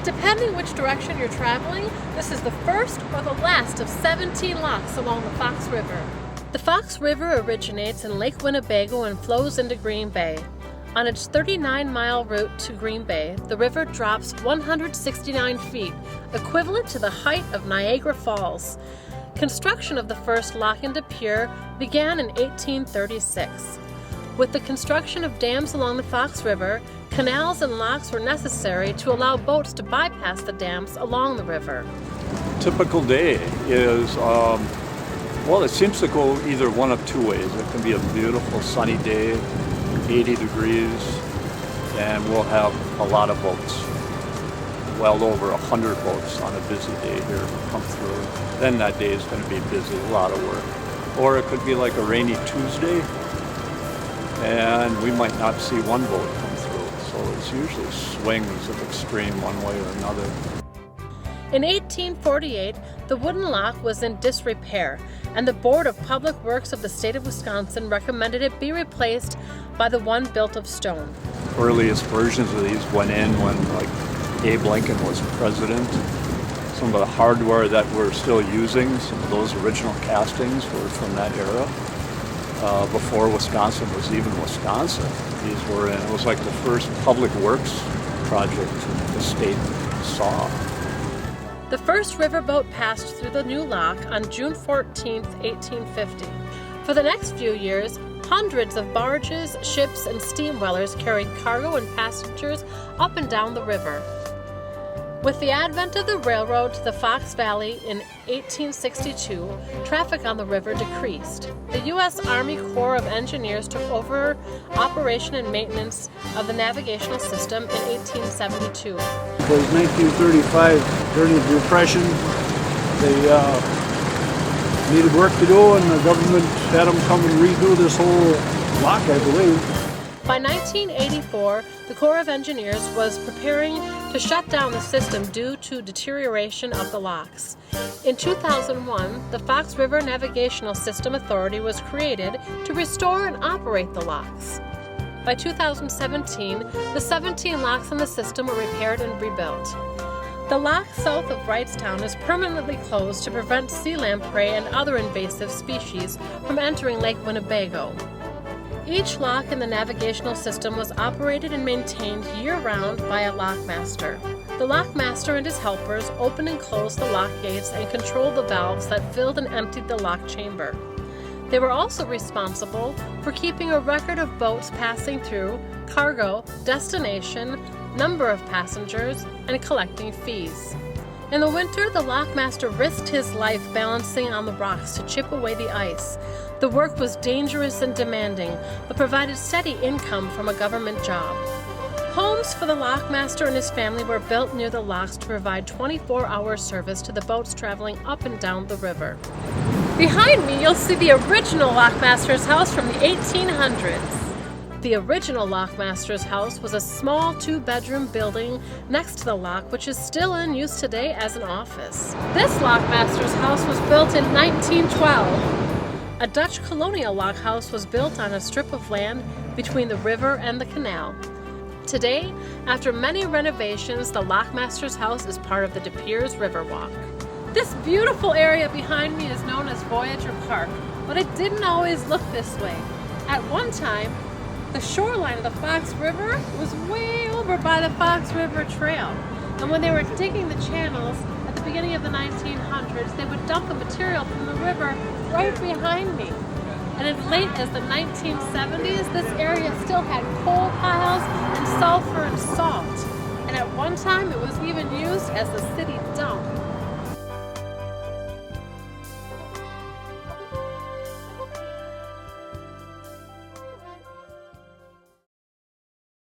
Depending which direction you're traveling, this is the first or the last of 17 locks along the Fox River. The Fox River originates in Lake Winnebago and flows into Green Bay. On its 39-mile route to Green Bay, the river drops 169 feet, equivalent to the height of Niagara Falls. Construction of the first lock in DePere began in 1836. With the construction of dams along the Fox River, canals and locks were necessary to allow boats to bypass the dams along the river. Typical day is, it seems to go either one of two ways. It can be a beautiful sunny day, 80 degrees, and we'll have a lot of boats. Well over 100 boats on a busy day here come through. Then that day is going to be busy, a lot of work. Or it could be like a rainy Tuesday, and we might not see one boat come through. So it's usually swings of extreme one way or another. In 1848, the wooden lock was in disrepair, and the Board of Public Works of the state of Wisconsin recommended it be replaced by the one built of stone. Earliest versions of these went in when Abe Lincoln was president. Some of the hardware that we're still using, some of those original castings were from that era. Before Wisconsin was even Wisconsin, these were in. It was like the first public works project the state saw. The first riverboat passed through the new lock on June 14, 1850. For the next few years, hundreds of barges, ships, and steam whalers carried cargo and passengers up and down the river. With the advent of the railroad to the Fox Valley in 1862, traffic on the river decreased. The U.S. Army Corps of Engineers took over operation and maintenance of the navigational system in 1872. It was 1935, during the Depression. They needed work to do, and the government had them come and redo this whole lock, I believe. By 1984, the Corps of Engineers was preparing to shut down the system due to deterioration of the locks. In 2001, the Fox River Navigational System Authority was created to restore and operate the locks. By 2017, the 17 locks in the system were repaired and rebuilt. The lock south of Wrightstown is permanently closed to prevent sea lamprey and other invasive species from entering Lake Winnebago. Each lock in the navigational system was operated and maintained year-round by a lockmaster. The lockmaster and his helpers opened and closed the lock gates and controlled the valves that filled and emptied the lock chamber. They were also responsible for keeping a record of boats passing through, cargo, destination, number of passengers, and collecting fees. In the winter, the lockmaster risked his life balancing on the rocks to chip away the ice. The work was dangerous and demanding, but provided steady income from a government job. Homes for the lockmaster and his family were built near the locks to provide 24-hour service to the boats traveling up and down the river. Behind me, you'll see the original lockmaster's house from the 1800s. The original lockmaster's house was a small 2-bedroom building next to the lock, which is still in use today as an office. This lockmaster's house was built in 1912. A Dutch colonial lock house was built on a strip of land between the river and the canal. Today, after many renovations, the lockmaster's house is part of the DePere's Riverwalk. This beautiful area behind me is known as Voyager Park, but it didn't always look this way. At one time, the shoreline of the Fox River was way over by the Fox River Trail. And when they were digging the channels at the beginning of the 1900s, they would dump the material from the river right behind me. And as late as the 1970s, this area still had coal piles and sulfur and salt. And at one time, it was even used as the city dump.